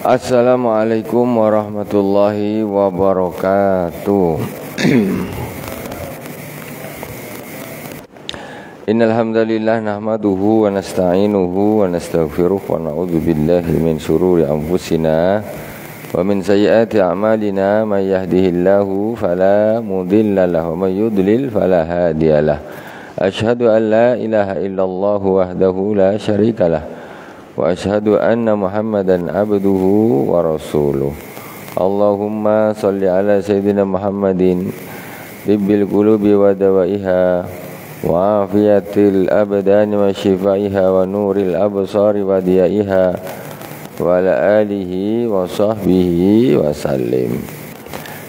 Assalamualaikum warahmatullahi wabarakatuh. Innal hamdalillah nahmaduhu wa nasta'inuhu wa nastaghfiruh wa na'udzu billahi min shururi anfusina wa min sayyiati a'malina may yahdihillahu fala mudilla lahu wa may yudlil fala hadiyalah. Asyhadu an la ilaha illallah wahdahu la syarikalah wa asyhadu anna Muhammadan abduhu wa rasuluh. Allahumma salli ala sayyidina Muhammadin tibbil qulubi wa dawaiha wa afiyatil abdani wa shifaiha wa nuril absari wa diyaiha wa ala alihi wa sahbihi wa sallim.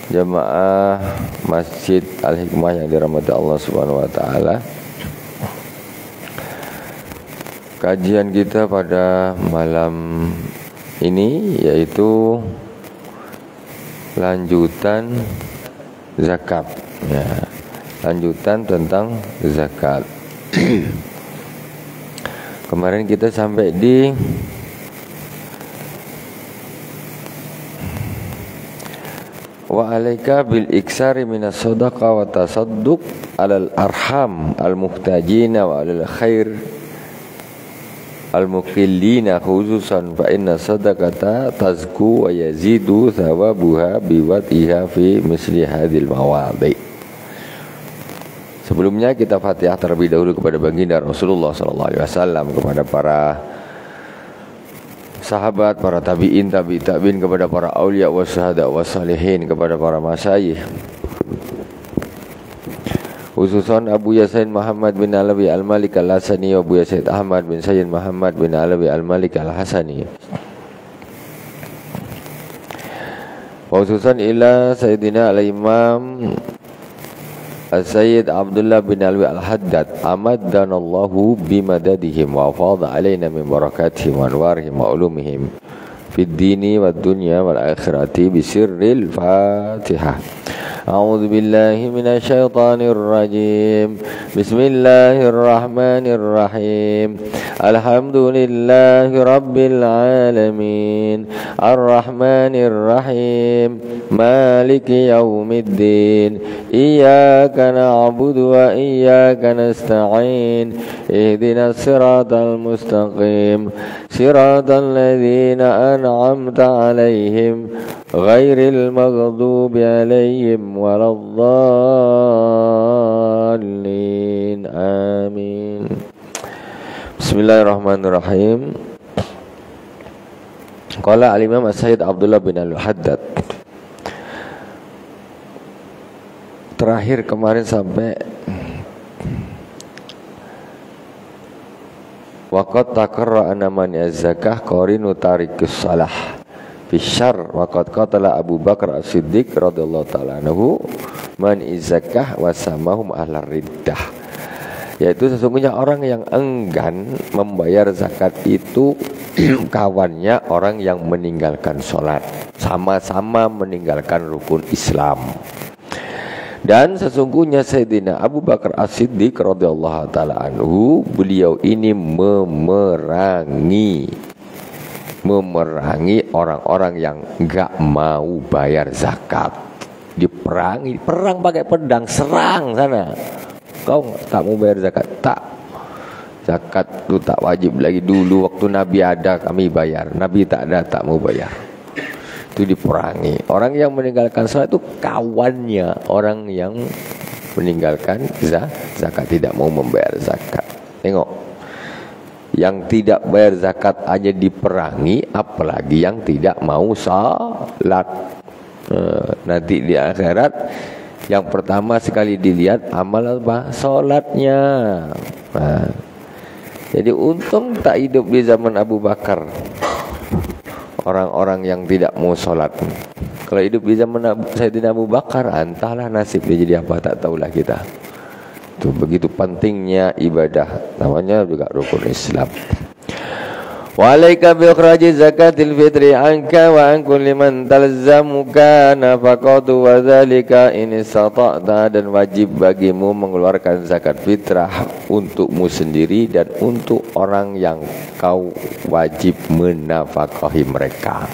Jamaah Masjid Al-Hikmah yang dirahmati Allah Subhanahu wa taala. Kajian kita pada malam ini yaitu lanjutan zakat, ya, lanjutan tentang zakat. Kemarin kita sampai di wa alaika bil iksari minas shadaqah wa tasadduq alal arham al muhtajina wa alal khair al-muqillina khususan fa inna sadaqata tazku wa yazidu thawabuha biwatiha fi misli hadhil mawadhi. Sebelumnya kita Fatihah terlebih dahulu kepada baginda Rasulullah sallallahu alaihi wasallam, kepada para sahabat, para tabi'in, tabi'in, kepada para aulia wa syuhada wa salihin, kepada para masyayikh. Khususan Abu Yasin Muhammad bin Alawi Al-Malik Al-Hasani wa Abu Yasin Ahmad bin Sayyid Muhammad bin Alawi Al-Malik Al-Hasani. Khususan ila Sayyidina Al-Imam Al-Sayyid Abdullah bin Alawi Al-Haddad amaddanallahu bimadadihim wa afadha alaina min barakatihim wa anwarihim wa ulumihim fid dini wad dunya wal akhirati bisirril Fatihah. أعوذ بالله من الشيطان الرجيم بسم الله الرحمن الرحيم الحمد لله رب العالمين الرحمن الرحيم مالك يوم الدين إياك نعبد وإياك نستعين اهدنا الصراط المستقيم صراط الذين أنعمت عليهم غير المغضوب عليهم ولا الضالين آمين. Bismillahirrahmanirrahim. Qala al-Imam As-Sayyid Abdullah bin Al-Haddad. Terakhir kemarin sampai waqad takarra anna man az-zakah qarinu tarikus salah bisyar waqad qatala Abu Bakar As-Siddiq radhiyallahu ta'ala anhu man izakah wasamahum ahlar riddah, yaitu sesungguhnya orang yang enggan membayar zakat itu kawannya orang yang meninggalkan sholat, sama-sama meninggalkan rukun Islam. Dan sesungguhnya Sayyidina Abu Bakar As-Siddiq radhiyallahu ta'ala anhu, beliau ini memerangi orang-orang yang enggak mau bayar zakat. Diperangi, perang pakai pedang, serang sana. Kau tak mau bayar zakat? Tak. Zakat itu tak wajib lagi, dulu waktu Nabi ada kami bayar, Nabi tak ada tak mau bayar. Itu diperangi. Orang yang meninggalkan salat itu kawannya orang yang meninggalkan zakat, tidak mau membayar zakat. Tengok, yang tidak bayar zakat aja diperangi, apalagi yang tidak mau salat. Nanti di akhirat yang pertama sekali dilihat amal apa? Salatnya. Jadi untung tak hidup di zaman Abu Bakar orang-orang yang tidak mau salat. Kalau hidup di zaman Sayyidina Abu Bakar, entahlah nasib dia jadi apa, tak tahulah kita. Itu begitu pentingnya ibadah, namanya juga rukun Islam. Wa alaika bi ikhraji zakatil fitri anka wa an kulli man talzamuka nafaqatu wa dzalika in istata'ta, dan wajib bagimu mengeluarkan zakat fitrah untukmu sendiri dan untuk orang yang kau wajib menafkahi mereka.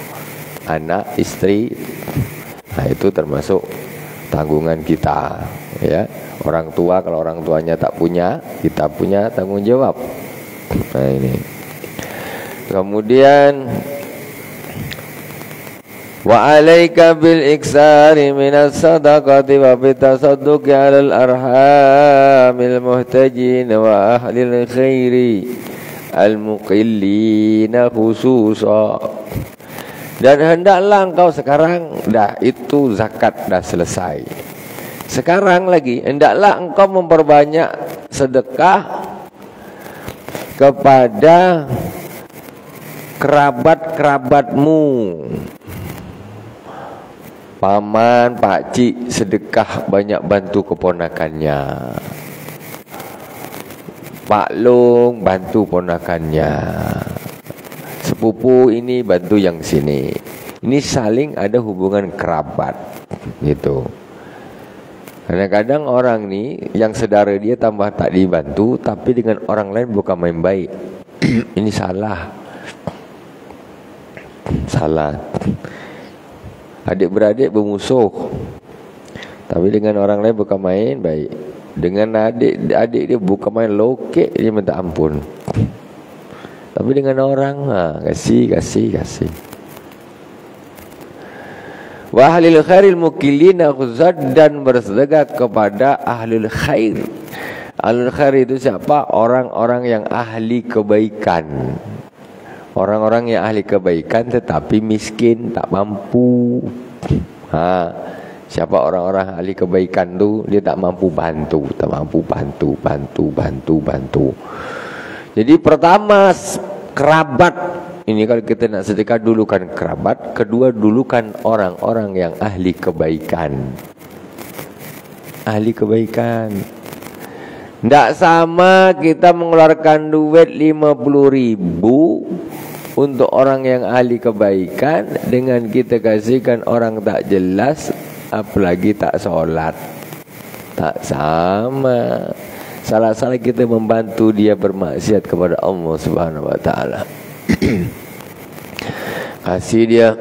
anak, istri. Nah, itu termasuk tanggungan kita, ya. Orang tua, kalau orang tuanya tak punya, kita punya tanggung jawab. Nah, ini. Kemudian wa alaika bil iksari minas sadaqati wa bitasadduqi 'alal arhamil muhtajin wa ahlil khairi al muqillina khususa. Dan hendaklah engkau sekarang, dah itu zakat dah selesai. Sekarang lagi hendaklah engkau memperbanyak sedekah kepada kerabat-kerabatmu. Paman, pakcik sedekah banyak bantu keponakannya. Pak Long bantu ponakannya. Sepupu ini bantu yang sini. Ini saling ada hubungan kerabat gitu. Kadang-kadang orang ni yang saudara dia tambah tak dibantu, tapi dengan orang lain bukan main baik. Ini salah. Salah. Adik-beradik bermusuh, tapi dengan orang lain bukan main baik. Dengan adik dia bukan main lokek, dia minta ampun. Tapi dengan orang, kasih. Wa ahlil khairil mukillina khuzad, dan bersedekah kepada ahlul khair. Ahlul khair itu siapa? Orang-orang yang ahli kebaikan. Orang-orang yang ahli kebaikan tetapi miskin, tak mampu. Siapa orang-orang ahli kebaikan tu? Dia tak mampu bantu, bantu. Jadi pertama kerabat. Ini kalau kita nak sedekah, dulukan kerabat. Kedua, dulukan orang-orang yang ahli kebaikan. Ahli kebaikan. Tidak sama kita mengeluarkan duit 50.000 untuk orang yang ahli kebaikan dengan kita kasihkan orang tak jelas, apalagi tak solat. Tak sama. Salah-salah kita membantu dia bermaksiat kepada Allah Subhanahu wa taala. Kasih dia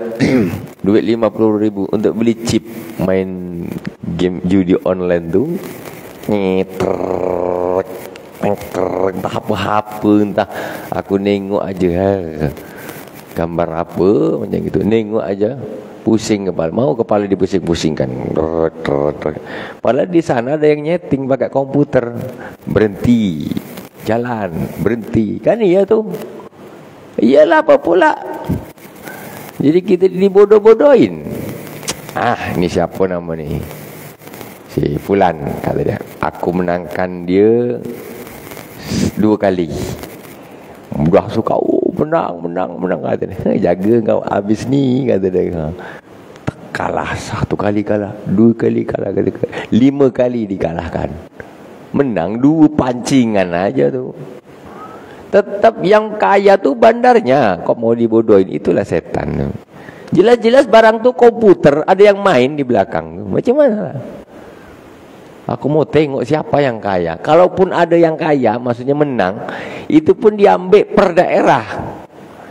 duit 50.000 untuk beli chip main game judi online tu. Entah apa-apa, entah aku nengok aja gambar apa macam gitu, nengok aja pusing kepala, mau kepala dipusing-pusingkan. Padahal di sana ada yang nyeting pakai komputer, berhenti jalan, berhenti kan, iya tu. Iyalah, apa pula. Jadi kita dibodoh-bodohin. Ini siapa nama ni? Si Fulan, kata dia. Aku menangkan dia 2 kali. Dah suka, menang kata dia. Jaga kau habis ni, kata dia. Kalah 1 kali kalah, 2 kali kalah, 5 kali dikalahkan. Menang 2 pancingan aja tu. Tetap yang kaya tu bandarnya. Kau mau dibodohin, itulah setan. Jelas-jelas barang tu komputer, ada yang main di belakang. Macam mana? Aku mau tengok siapa yang kaya. Kalaupun ada yang kaya, maksudnya menang, itu pun diambil per daerah.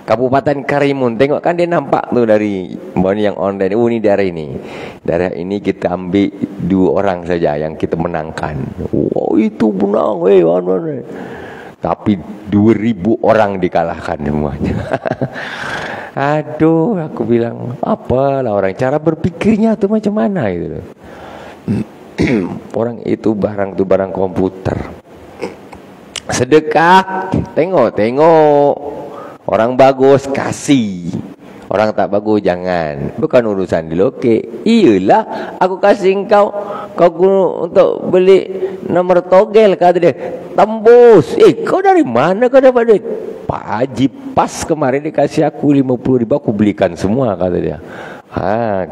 Kabupaten Karimun, tengok kan dia nampak tuh dari yang online. Ini daerah ini. Daerah ini kita ambil 2 orang saja yang kita menangkan. Wow, itu menang. Tapi 2.000 orang dikalahkan semuanya. Aduh, aku bilang, apalah orang, cara berpikirnya tuh macam mana gitu. Orang itu barang komputer. Sedekah, tengok. Orang bagus kasih, orang tak bagus jangan. Bukan urusan diloke. Iyalah, aku kasih kau untuk beli nomor togel, kata dia. Tembus. Kau dari mana kau dapat duit? Pak Haji pas kemarin dikasih aku 50.000, aku belikan semua, kata dia.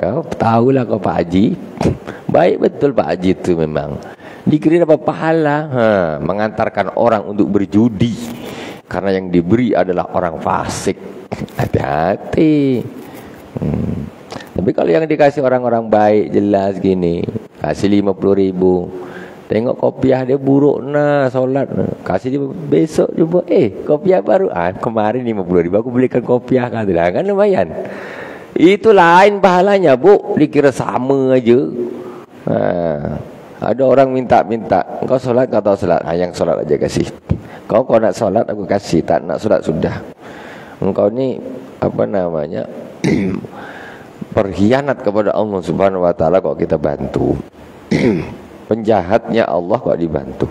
Kau tahulah kau Pak Haji. Baik betul Pak Haji itu memang. Dikira dapat pahala, mengantarkan orang untuk berjudi. Karena yang diberi adalah orang fasik. Hati-hati. Tapi kalau yang dikasih orang-orang baik, jelas gini, kasih 50.000. Tengok kopiah dia buruk solat kasih dia besok coba kopiah baru. Kemarin 50.000 aku belikan kopiah, kan lumayan. Itu lain pahalanya, Bu. Dikira sama aja. Ada orang minta, engkau solat, kau tahu solat, yang solat aja kasih. Kau nak solat aku kasih, tak nak solat sudah. Engkau ni apa namanya? Berkhianat kepada Allah Subhanahu wa taala kok kita bantu. Penjahatnya Allah kok dibantu.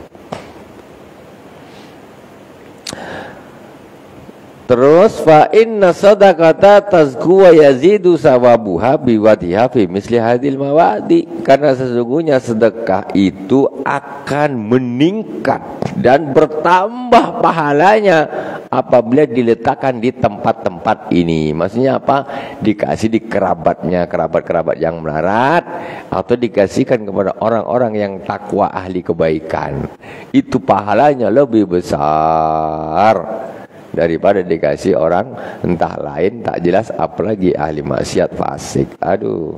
Terus fa inna sadaqata tazku wa yazidu sawabuha biwadiha fi misli hadil mawadi, karena sesungguhnya sedekah itu akan meningkat dan bertambah pahalanya apabila diletakkan di tempat-tempat ini. Maksudnya apa? Dikasih di kerabatnya, kerabat-kerabat yang melarat, atau dikasihkan kepada orang-orang yang takwa ahli kebaikan. Itu pahalanya lebih besar daripada dikasih orang entah lain tak jelas, apalagi ahli maksiat fasik. Aduh,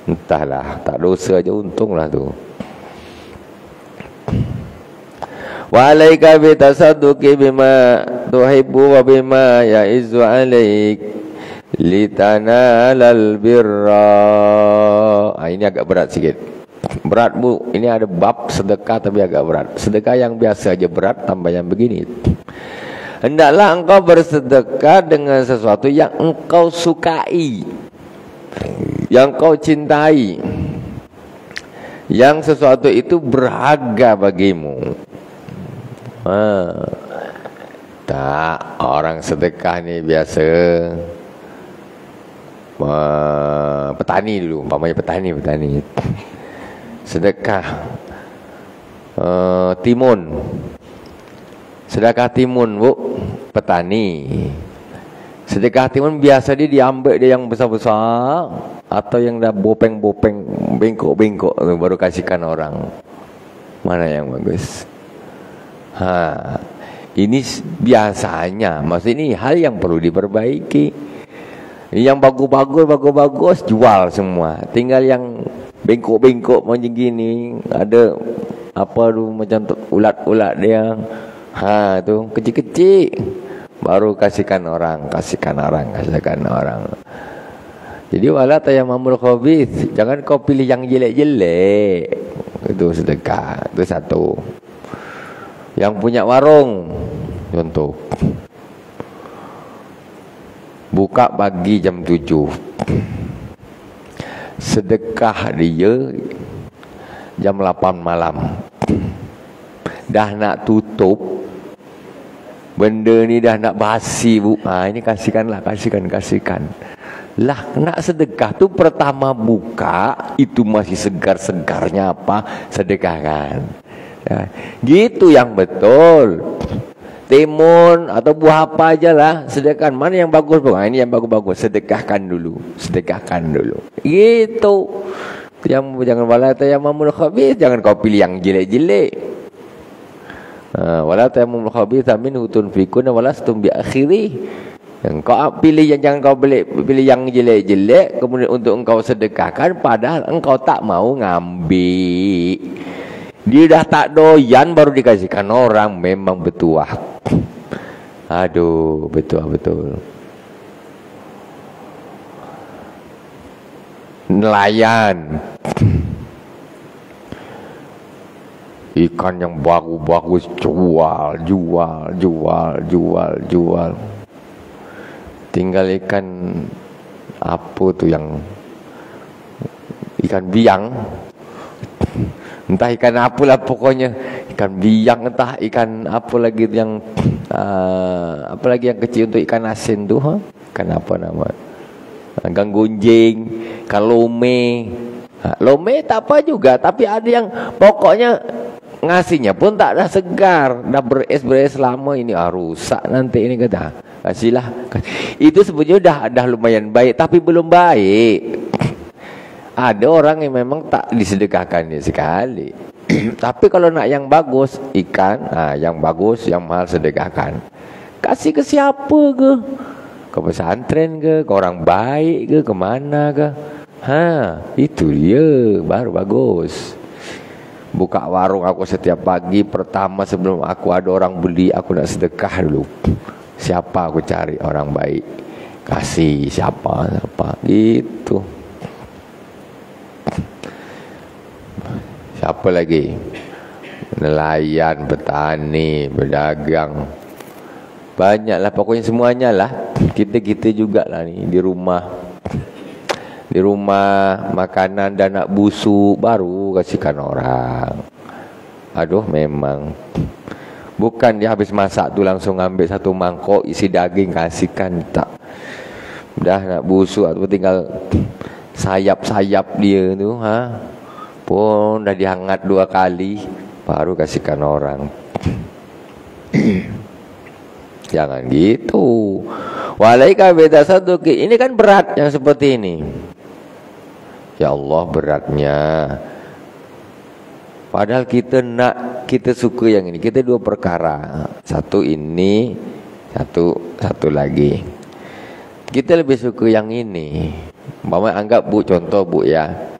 entahlah, tak dosa aja untunglah tu. Wa alaika bi tasadduqi bima tuhibbu wa bima ya'izzu alaik litanalal birra. Ini agak berat sikit. Berat, Bu. Ini ada bab sedekah tapi agak berat. Sedekah yang biasa aja berat, tambah yang begini. Hendaklah engkau bersedekah dengan sesuatu yang engkau sukai, yang kau cintai, yang sesuatu itu berharga bagimu. Tak, orang sedekah ni biasa petani dulu, umpamanya petani sedekah timun. Sedekah timun, Bu, petani. Sedekah timun biasa dia diambil dia yang besar-besar atau yang dah bopeng-bopeng, bengkok-bengkok baru kasihkan orang. Mana yang bagus? Ini biasanya, maksud ini hal yang perlu diperbaiki. Yang bagus-bagus jual semua. Tinggal yang bengkok-bengkok macam gini, ada apa tu macam ulat-ulat dia. Tu kecil-kecil baru kasihkan orang. Jadi wala tayammumul khabith, jangan kau pilih yang jelek-jelek. Itu sedekah, itu satu. Yang punya warung contoh, buka pagi jam 7, sedekah dia jam 8 malam. Dah nak tutup, benda ni dah nak basi, Bu. Ini kasihkan. Lah, nak sedekah tu pertama buka, itu masih segar-segarnya apa, sedekahkan. Gitu yang betul. Timun atau buah apa aja lah, sedekahkan. Mana yang bagus, Bu? Ini yang bagus-bagus, sedekahkan dulu. Gitu. Yang jangan wala tayammumul khabith, jangan kau pilih yang jelek-jelek. Wala tayammumul khabitha minhu tunfikuna walastum bi akhiri. Yang kau pilih yang jangan kau pilih yang jelek-jelek kemudian untuk engkau sedekahkan padahal engkau tak mau ngambil. Dia dah tak doyan baru dikasihkan orang, memang bertuah. Aduh, betul. Nelayan, ikan yang bagus jual. Tinggal ikan apa tu yang ikan biang, entah ikan apalah pokoknya, ikan biang, entah ikan apa lagi yang apa lagi yang kecil untuk ikan asin tu, ikan apa nama, ikan gunjing, ikan lome. Lome tak apa juga, tapi ada yang pokoknya ngasihnya pun tak dah segar, dah beres lama, ini rusak nanti ini kata. Kasihlah. Itu sebetulnya dah lumayan baik, tapi belum baik. Ada orang yang memang tak disedekahkan dia sekali. Tapi kalau nak yang bagus, ikan, yang bagus, yang mahal sedekahkan. Kasih ke siapa ke? Ke pesantren ke? Ke orang baik ke? Ke mana ke? Itu dia baru bagus. Buka warung aku setiap pagi, pertama sebelum aku ada orang beli, aku nak sedekah dulu. Siapa aku cari orang baik. kasih siapa gitu. Siapa lagi? Nelayan, petani, pedagang, banyaklah pokoknya semuanya lah. Kita juga lah nih di rumah makanan dan nak busuk baru kasihkan orang. Aduh, memang bukan dia habis masak tu langsung ambil satu mangkok isi daging kasihkan, tak. Dah nak busuk atau tinggal sayap-sayap dia tu, pun dah dihangat 2 kali baru kasihkan orang. Jangan gitu. Walaika bitasadduqi. Ini kan berat yang seperti ini. Ya Allah, beratnya. Padahal kita suka yang ini. Kita 2 perkara. Satu ini, satu lagi. Kita lebih suka yang ini. Mama anggap Bu, contoh Bu ya.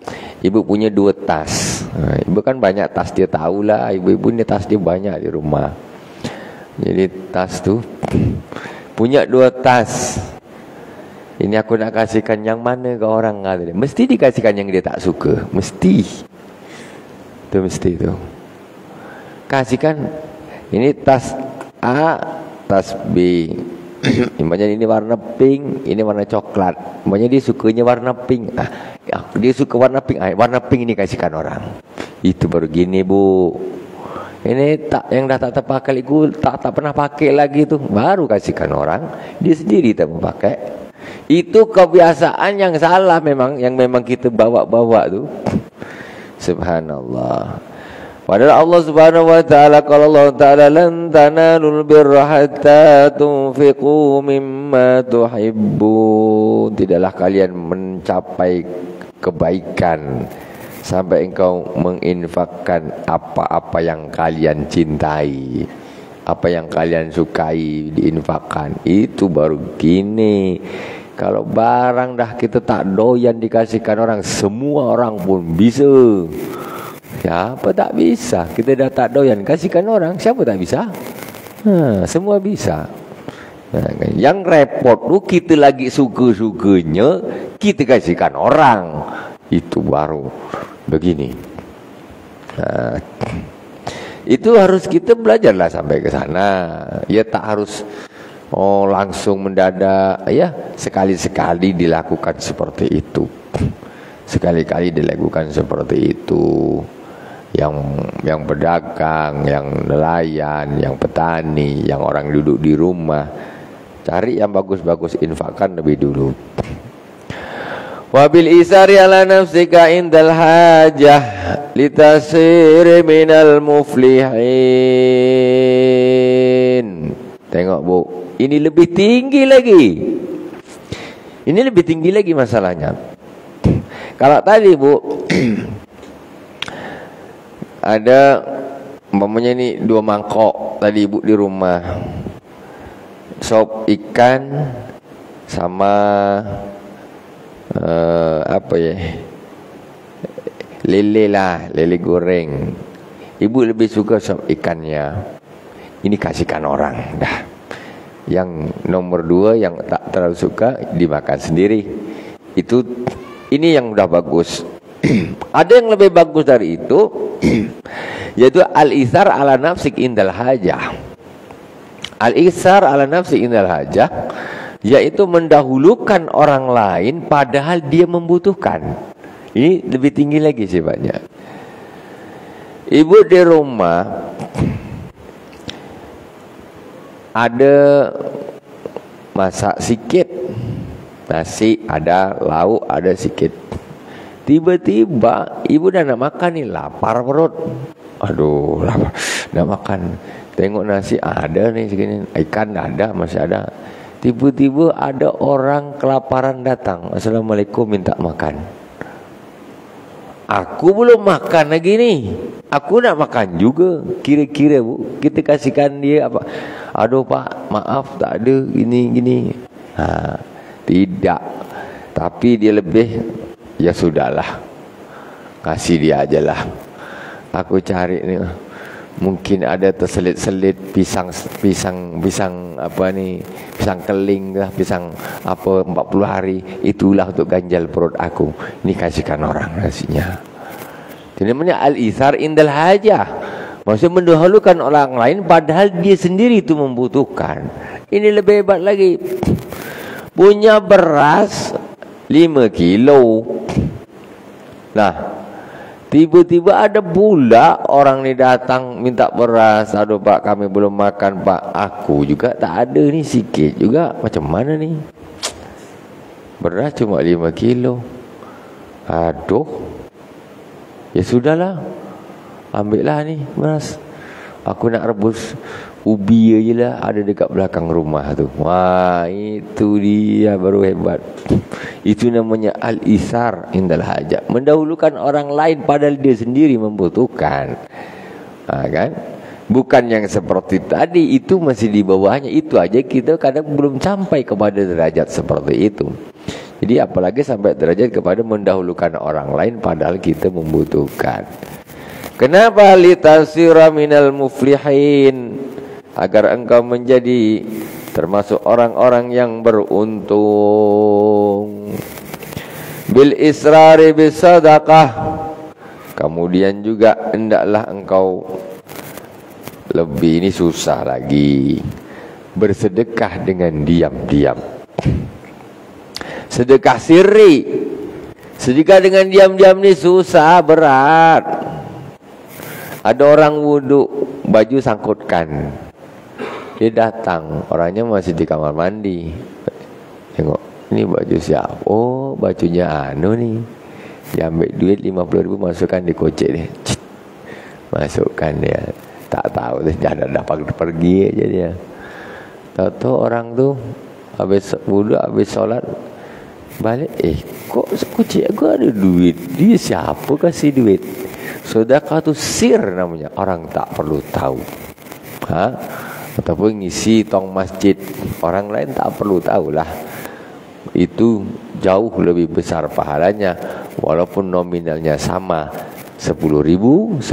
Ibu punya 2 tas. Ibu kan banyak tas, dia tahulah. Ibu ni tas dia banyak di rumah. Jadi tas tu punya 2 tas. Ini aku nak kasihkan yang mana ke orang? Mesti dikasihkan yang dia tak suka. Mesti. Mesti tu. Kasihkan ini tas A, tas B. Makanya ini warna pink, ini warna coklat. Makanya dia sukanya warna pink. Dia suka warna pink. Warna pink ini kasihkan orang. Itu baru gini, Bu. Ini tak yang dah tak terpakai itu tak pernah pakai lagi tu, baru kasihkan orang. Dia sendiri tak mau pakai. Itu kebiasaan yang salah memang, yang memang kita bawa tu. Subhanallah. Padahal Allah Subhanahu wa taala, kalau Allah taala lan tanalul birra hatta tunfiqu mimma tuhibbun. Tidaklah kalian mencapai kebaikan sampai engkau menginfakkan apa-apa yang kalian cintai, apa yang kalian sukai diinfakkan. Itu baru gini. Kalau barang dah kita tak doyan dikasihkan orang, semua orang pun bisa. Siapa tak bisa? Kita dah tak doyan kasihkan orang, siapa tak bisa? Semua bisa. Yang repot tu kita lagi suka-sukanya kita kasihkan orang. Itu baru begini. Itu harus kita belajarlah sampai ke sana. Ya tak harus langsung mendadak, ya sekali-sekali dilakukan seperti itu. Sekali-kali dilakukan seperti itu. Yang pedagang, yang nelayan, yang petani, yang orang duduk di rumah, cari yang bagus-bagus, infakkan lebih dulu. Wabil isari ala nafsika indal hajah litasir minal muflihin. Tengok Bu, ini lebih tinggi lagi. Ini lebih tinggi lagi masalahnya. Kalau tadi Bu ada umpamanya ni 2 mangkok tadi Ibu di rumah, sop ikan sama lele lah, lele goreng. Ibu lebih suka sop ikannya. Ini kasihkan orang dah. Yang nomor 2 yang tak terlalu suka dimakan sendiri. Ini yang udah bagus. Ada yang lebih bagus dari itu, yaitu al-isar ala nafsik indal hajah. Al-isar ala nafsik indal hajah, yaitu mendahulukan orang lain padahal dia membutuhkan. Ini lebih tinggi lagi sifatnya. Ibu di rumah ada masak sikit, nasi ada, lauk ada sikit. Tiba-tiba ibu dah nak makan ni, lapar perut. Aduh, lapar, nak makan. Tengok nasi ada nih segini, ikan ada, masih ada. Tiba-tiba ada orang kelaparan datang. Assalamualaikum, minta makan. Aku belum makan lagi nih. Aku nak makan juga. Kira-kira Bu, kita kasihkan dia apa? Aduh Pak, maaf tak ada gini-gini. Tidak. Tapi dia lebih, ya sudahlah, kasih dia aja lah. Aku cari ni, mungkin ada terselit-selit pisang apa nih, pisang keling lah, pisang apa 40 hari, itulah untuk ganjal perut aku. Ini kasihkan orang nasinya. Ini namanya al-ithar indal hajah. Maksudnya mendahulukan orang lain padahal dia sendiri itu membutuhkan. Ini lebih hebat lagi. Punya beras 5 kilo. Nah, tiba-tiba ada pula orang ni datang minta beras. Aduh Pak, kami belum makan Pak. Aku juga tak ada ni, sikit juga. Macam mana ni? Beras cuma 5 kilo. Aduh. Ya sudahlah. Ambillah ni beras. Aku nak rebus ubi aje lah, ada dekat belakang rumah tu. Wah, itu dia baru hebat. Itu namanya al-ithar indal hajat. Mendahulukan orang lain padahal dia sendiri membutuhkan. Kan? Bukan yang seperti tadi, itu masih di bawahnya. Itu aja kita kadang belum sampai kepada derajat seperti itu. Jadi apalagi sampai derajat kepada mendahulukan orang lain padahal kita membutuhkan. Kenapa litasira minal muflihin? Agar engkau menjadi termasuk orang-orang yang beruntung. Bil israri bis sadaqah. Kemudian juga hendaklah engkau lebih, ini susah lagi, bersedekah dengan diam-diam. Sedekah sirri. Sedekah dengan diam-diam ni susah, berat. Ada orang wuduk, baju sangkutkan. Dia datang, orangnya masih di kamar mandi. Tengok, ini baju siapa? Oh, bajunya anu nih. Dia ambil duit 50.000, masukkan di kocek dia. Cik. Masukkan dia. Tak tahu dia dah dapat pergi aja dia. Tahu-tahu orang tu habis wuduk, habis solat balik, kok kocek aku ada duit? Dia siapa kasih duit? Sedekah tu sir namanya, orang tak perlu tahu. Ataupun ngisi tong masjid, orang lain tak perlu tahulah. Itu jauh lebih besar pahalanya, walaupun nominalnya sama, 10.000, 10.000,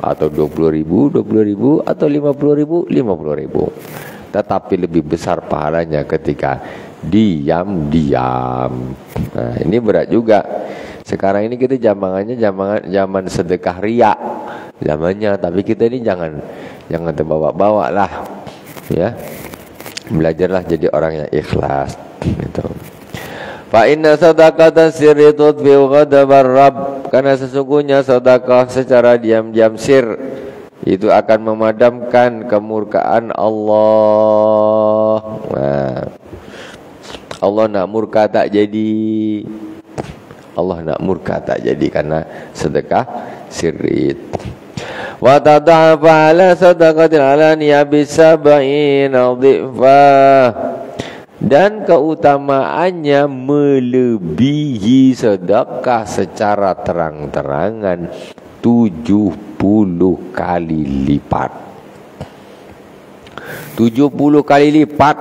atau 20.000, 20.000, atau 50.000, 50.000. Tetapi lebih besar pahalanya ketika diam-diam. Nah, ini berat juga. Sekarang ini kita zaman sedekah riak zamannya, tapi kita ini jangan terbawa-bawa lah, ya. Belajarlah jadi orang yang ikhlas gitu. Fa inna sadaqata sirri tudfi'u ghadabar rabb, karena sesungguhnya sedekah secara diam-diam sir itu akan memadamkan kemurkaan Allah. Nah, Allah nak murka tak jadi. Allah nak murka tak jadi karena sedekah sirri. Wa tad'afa ala sadaqatil alaniyah bisab'ina dhifa, dan keutamaannya melebihi sedekah secara terang-terangan 70 kali lipat. 70 kali lipat.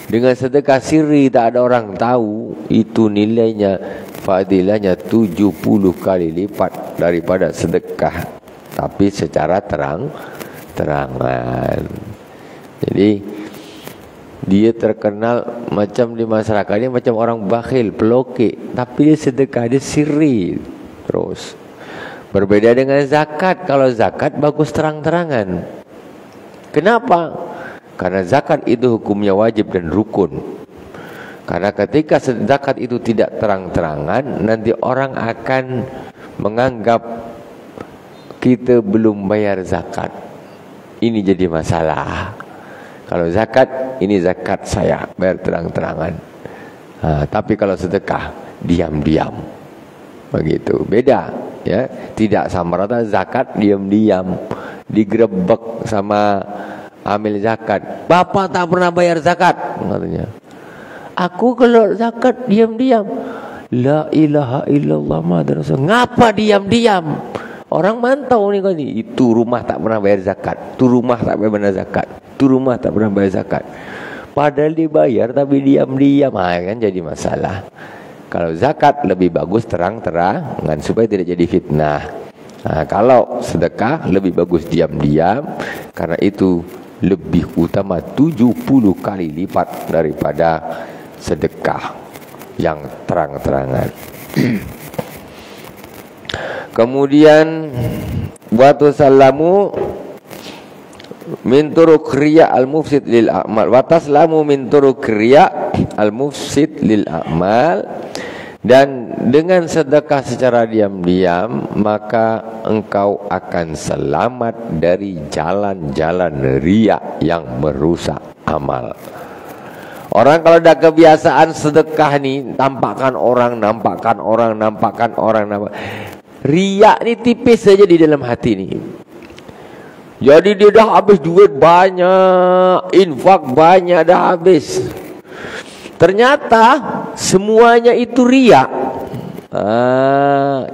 Dengan sedekah sirri tak ada orang tahu, itu nilainya, fadilahnya 70 kali lipat daripada sedekah tapi secara terang-terangan. Jadi dia terkenal macam di masyarakat ini macam orang bakhil, pelokek, tapi dia sedekah, dia sirri terus. Berbeda dengan zakat. Kalau zakat bagus terang-terangan. Kenapa? Karena zakat itu hukumnya wajib dan rukun. Karena ketika zakat itu tidak terang-terangan, nanti orang akan menganggap kita belum bayar zakat. Ini jadi masalah. Kalau zakat, ini zakat saya, bayar terang-terangan. Tapi kalau sedekah, diam-diam. Begitu, beda, ya. Tidak sama rata zakat diam-diam, digerebek sama amil zakat. Bapak tak pernah bayar zakat, katanya. Aku kalau zakat diam-diam. La ilaha illallah Muhammadur Rasulullah. Ngapa diam-diam? Orang mantau nih kan, itu rumah tak pernah bayar zakat, itu rumah tak bayar zakat, itu rumah tak pernah bayar zakat. Padahal dibayar tapi diam-diam, kan jadi masalah. Kalau zakat lebih bagus terang-terangan supaya tidak jadi fitnah. Nah, kalau sedekah lebih bagus diam-diam, karena itu lebih utama 70 kali lipat daripada sedekah yang terang-terangan. Kemudian wa sallamu min turuq riya al-mufsid lil a'mal, wa taslamu min turuq riya al-mufsid lil a'mal. Dan dengan sedekah secara diam-diam, maka engkau akan selamat dari jalan-jalan riya yang merusak amal. Orang kalau ada kebiasaan sedekah nih, nampakkan orang. Riya ini tipis saja di dalam hati nih. Jadi dia dah habis duit banyak, infak banyak, dah habis. Ternyata semuanya itu riya.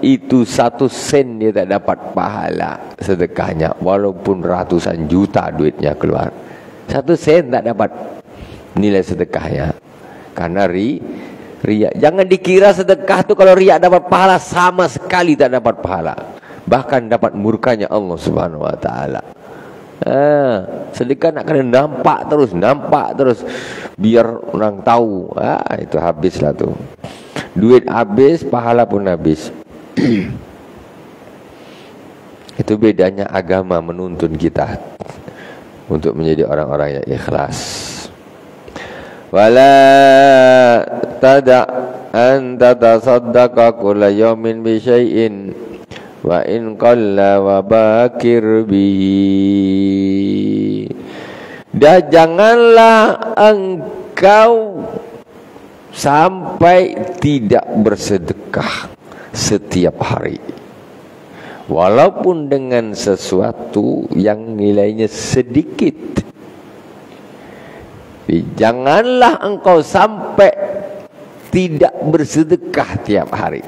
Itu 1 sen dia tak dapat pahala sedekahnya, walaupun ratusan juta duitnya keluar. 1 sen tak dapat nilai sedekahnya, karena riya. Jangan dikira sedekah tu kalau riya dapat pahala, sama sekali tak dapat pahala. Bahkan dapat murkanya Allah Subhanahu wa taala. Sedekah nak kena nampak terus biar orang tahu. Itu habislah tu. Duit habis, pahala pun habis. Itu bedanya agama menuntun kita untuk menjadi orang-orang yang ikhlas. Wala tada an tatasaddaqa kulla yawmin bi syai'in wa in qalla wa bakir bihi. Dan janganlah engkau sampai tidak bersedekah setiap hari, walaupun dengan sesuatu yang nilainya sedikit. Janganlah engkau sampai tidak bersedekah tiap hari,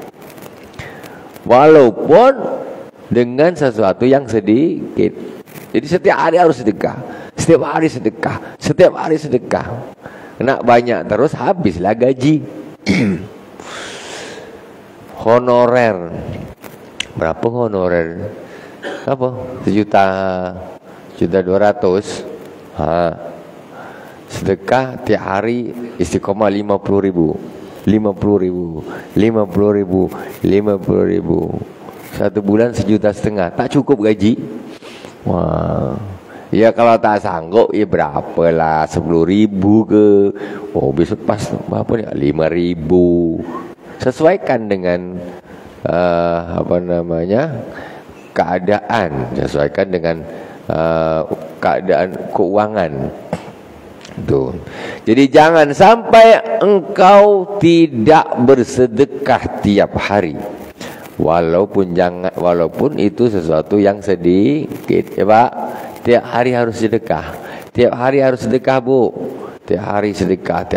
walaupun dengan sesuatu yang sedikit. Jadi setiap hari harus sedekah, setiap hari sedekah. Nak banyak terus, habislah gaji. Honorer berapa honorer? Apa? 1.200.000. Sedekah tiap hari istiqomah 50.000. 50.000. 1 bulan 1,5 juta. Tak cukup gaji. Wah. Ya kalau tak sanggup, ya berapalah, 10.000 ke. Oh besok pas berapa ni? 5.000. Sesuaikan dengan keadaan, sesuaikan dengan keadaan keuangan. Tuh. Jadi jangan sampai engkau tidak bersedekah tiap hari. Walaupun itu sesuatu yang sedikit, ya Pak. Tiap hari harus sedekah. Tiap hari harus sedekah, Bu. Tiap hari sedekah.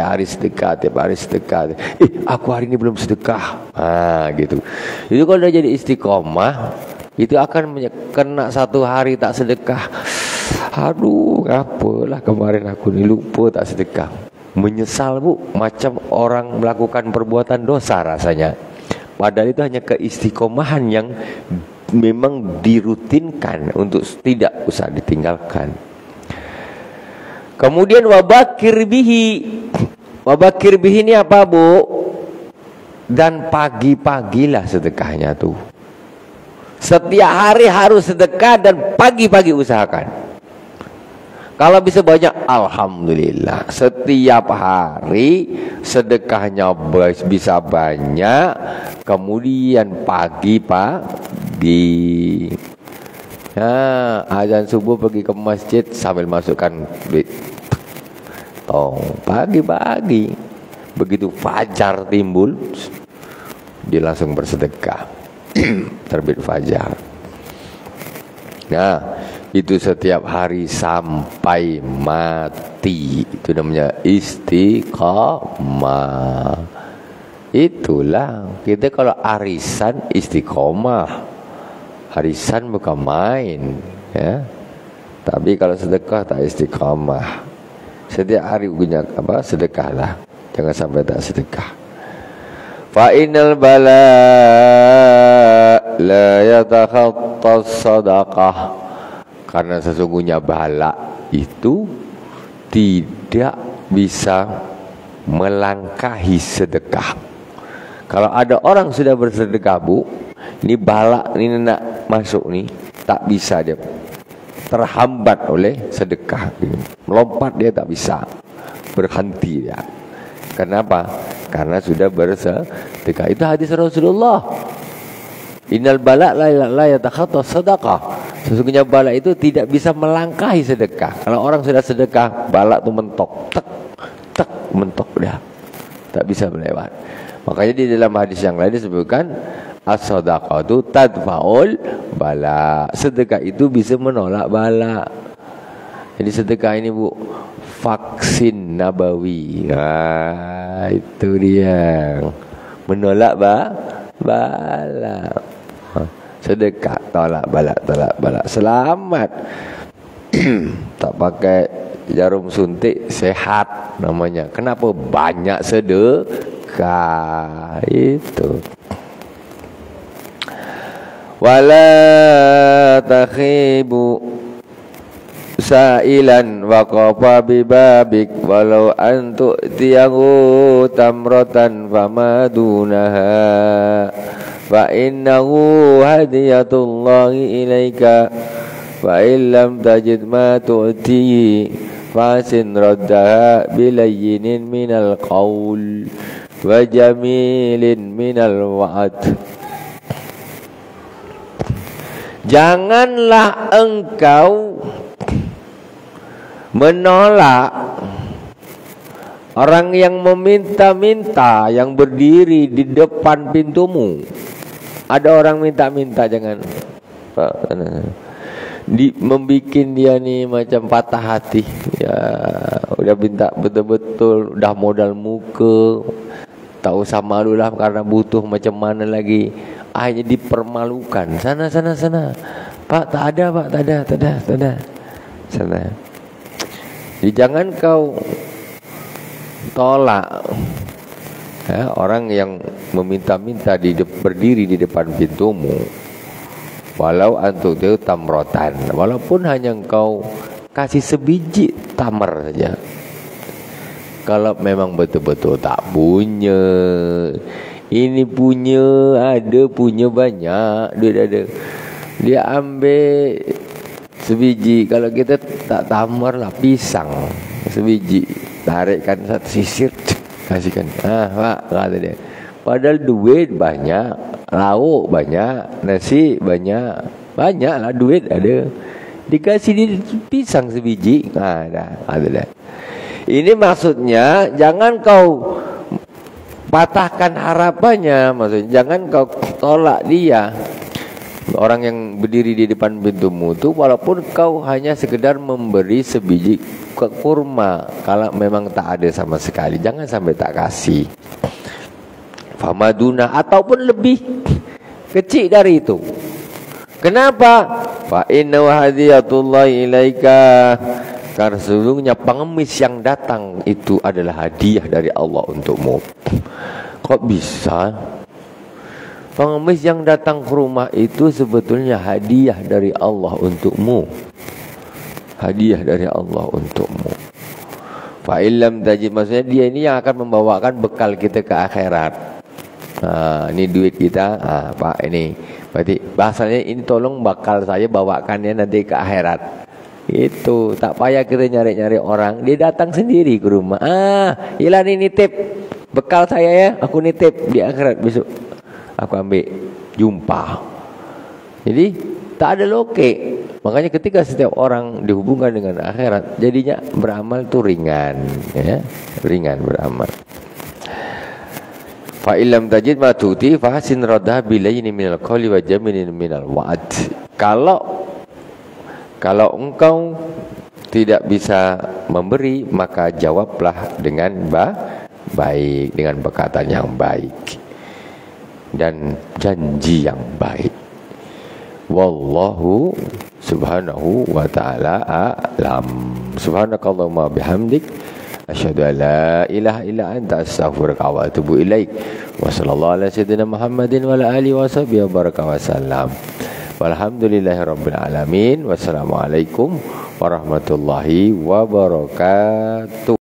Aku hari ini belum sedekah. Gitu. Itu kalau udah jadi istiqomah, itu akan kena 1 hari tak sedekah. Aduh, apalah kemarin aku ni lupa tak sedekah. Menyesal, Bu, macam orang melakukan perbuatan dosa rasanya. Padahal itu hanya keistiqomahan yang memang dirutinkan untuk tidak usah ditinggalkan. Kemudian wabakir bihi. Wabakir bihi ini apa, Bu? Dan pagi-pagilah sedekahnya tuh. Setiap hari harus sedekah dan pagi-pagi usahakan. Kalau bisa banyak, alhamdulillah. Setiap hari sedekahnya bisa banyak. Kemudian pagi-pagi, azan subuh pergi ke masjid sambil masukkan duit. Pagi-pagi, begitu fajar timbul, dia langsung bersedekah. Terbit fajar. Nah, itu setiap hari sampai mati. Itu namanya istiqomah. Itulah kita kalau arisan istiqomah. Arisan bukan main, ya. Tapi kalau sedekah tak istiqomah. Setiap hari punya sedekahlah. Jangan sampai tak sedekah. Fa innal bala la yatakhattas sadaqah, karena sesungguhnya bala itu tidak bisa melangkahi sedekah. Kalau ada orang sudah bersedekah, Bu, ini bala ini nak masuk nih, tak bisa dia, terhambat oleh sedekah, melompat dia tak bisa, berhenti dia. Kenapa? Karena sudah bersedekah. Itu hadis Rasulullah. Innal bala la yatakhattas sadaqah. Sesungguhnya bala itu tidak bisa melangkahi sedekah. Kalau orang sudah sedekah, bala itu mentok, tek mentok dah, tak bisa melewat. Makanya di dalam hadis yang lain disebutkan as-sadaqatu tadfa'ul bala. Sedekah itu bisa menolak bala. Jadi sedekah ini, Bu, vaksin nabawi. Nah, itu dia. Menolak bala. Sedekah tolak bala. Selamat. Tak pakai jarum suntik, sehat namanya. Kenapa? Banyak sedekah. Itu. Wala takhibu sa'ilan waqafa bibabik walau antu tiyahu tamratan famadunaha fa innahu hadiyatullahi ilaika wa illam tajid ma tu'ti fasin raddaha bilayyinin minal qaul wa jamilin minal wa'ad. Janganlah engkau menolak orang yang meminta-minta, yang berdiri di depan pintumu. Ada orang minta-minta, jangan membikin dia nih macam patah hati. Ya, udah minta betul-betul, udah modal muka, tak usah malu lah karena butuh macam mana lagi. Hanya dipermalukan. Sana. Pak, tak ada, Pak, tak ada. Sana. Jadi jangan kau tolak ya, orang yang meminta-minta berdiri di depan pintumu. Walau antuk itu tamrotan, walaupun hanya engkau kasih sebiji tamar saja. Kalau memang betul-betul tak punya, ini punya, ada punya banyak, duit ada, dia ambil sebiji. Kalau kita tak tamar lah, pisang sebiji, tarikkan satu sisir, kasihkan. Pak, kata dia. Padahal duit banyak, lauk banyak, nasi banyak lah, duit ada. Dikasih dia pisang sebiji, ada. Ini maksudnya jangan kau patahkan harapannya, maksudnya jangan kau tolak dia. Orang yang berdiri di depan pintumu itu, walaupun kau hanya sekedar memberi sebiji kurma, kalau memang tak ada sama sekali, jangan sampai tak kasih. Famaduna, ataupun lebih kecil dari itu. Kenapa? Fa inna hadiyatullahi ilaika, karena sesungguhnya pengemis yang datang itu adalah hadiah dari Allah untukmu. Kok bisa? Pengemis yang datang ke rumah itu sebetulnya hadiah dari Allah untukmu. Hadiah dari Allah untukmu. Fa illam tajid, maksudnya dia ini yang akan membawakan bekal kita ke akhirat. Ini duit kita, Pak, ini berarti bahasanya ini tolong bakal saya bawakannya nanti ke akhirat. Itu tak payah kita nyari-nyari orang, dia datang sendiri ke rumah. Ilah ini nitip bekal saya ya, aku nitip di akhirat besok, aku ambil, jumpa. Jadi tak ada loke. Makanya ketika setiap orang dihubungkan dengan akhirat, jadinya beramal itu ringan, ya, ringan beramal. Fa illam tajid ma tuti fa hasin radha bilayni minal qawli wa jamilin minal wa'ad. Kalau engkau tidak bisa memberi, maka jawablah dengan baik, dengan perkataan yang baik dan janji yang baik. Wallahu subhanahu wa ta'ala a'lam. Subhanakallahumma bihamdik Asyhadu an la ilaha illa anta astaghfiruka wa atubu ilaik. Wa sallallahu ala sayyidina Muhammadin wa ala alihi washabihi wa baraka wa sallam. Walhamdulillahirabbil alamin. Wassalamualaikum warahmatullahi wabarakatuh.